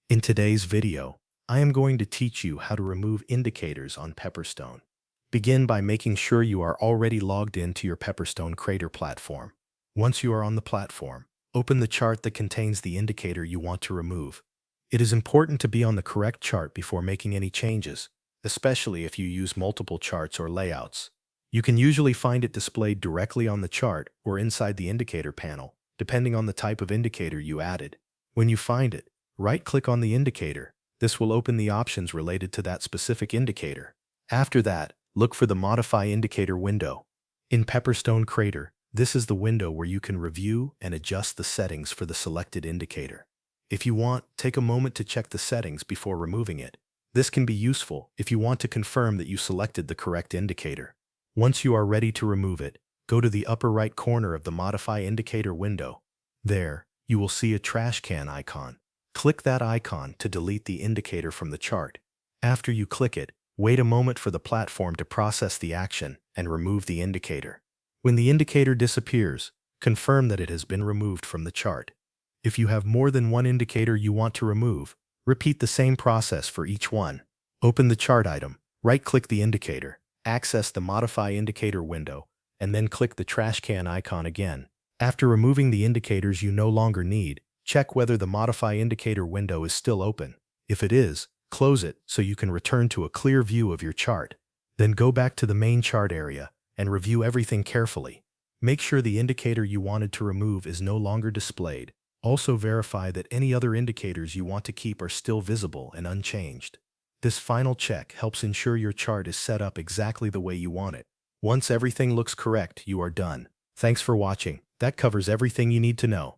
In today's video, I am going to teach you how to remove indicators on Pepperstone. Begin by making sure you are already logged into your Pepperstone Crater platform. Once you are on the platform, open the chart that contains the indicator you want to remove. It is important to be on the correct chart before making any changes, especially if you use multiple charts or layouts. You can usually find it displayed directly on the chart or inside the indicator panel, depending on the type of indicator you added. When you find it, right-click on the indicator. This will open the options related to that specific indicator. After that, look for the Modify Indicator window. In Pepperstone Crater, this is the window where you can review and adjust the settings for the selected indicator. If you want, take a moment to check the settings before removing it. This can be useful if you want to confirm that you selected the correct indicator. Once you are ready to remove it, go to the upper right corner of the Modify Indicator window. There, you will see a trash can icon. Click that icon to delete the indicator from the chart. After you click it, wait a moment for the platform to process the action and remove the indicator. When the indicator disappears, confirm that it has been removed from the chart. If you have more than one indicator you want to remove, repeat the same process for each one. Open the chart item, right-click the indicator, access the Modify Indicator window, and then click the trash can icon again. After removing the indicators you no longer need, check whether the Modify Indicator window is still open. If it is, close it so you can return to a clear view of your chart. Then go back to the main chart area and review everything carefully. Make sure the indicator you wanted to remove is no longer displayed. Also verify that any other indicators you want to keep are still visible and unchanged. This final check helps ensure your chart is set up exactly the way you want it. Once everything looks correct, you are done. Thanks for watching. That covers everything you need to know.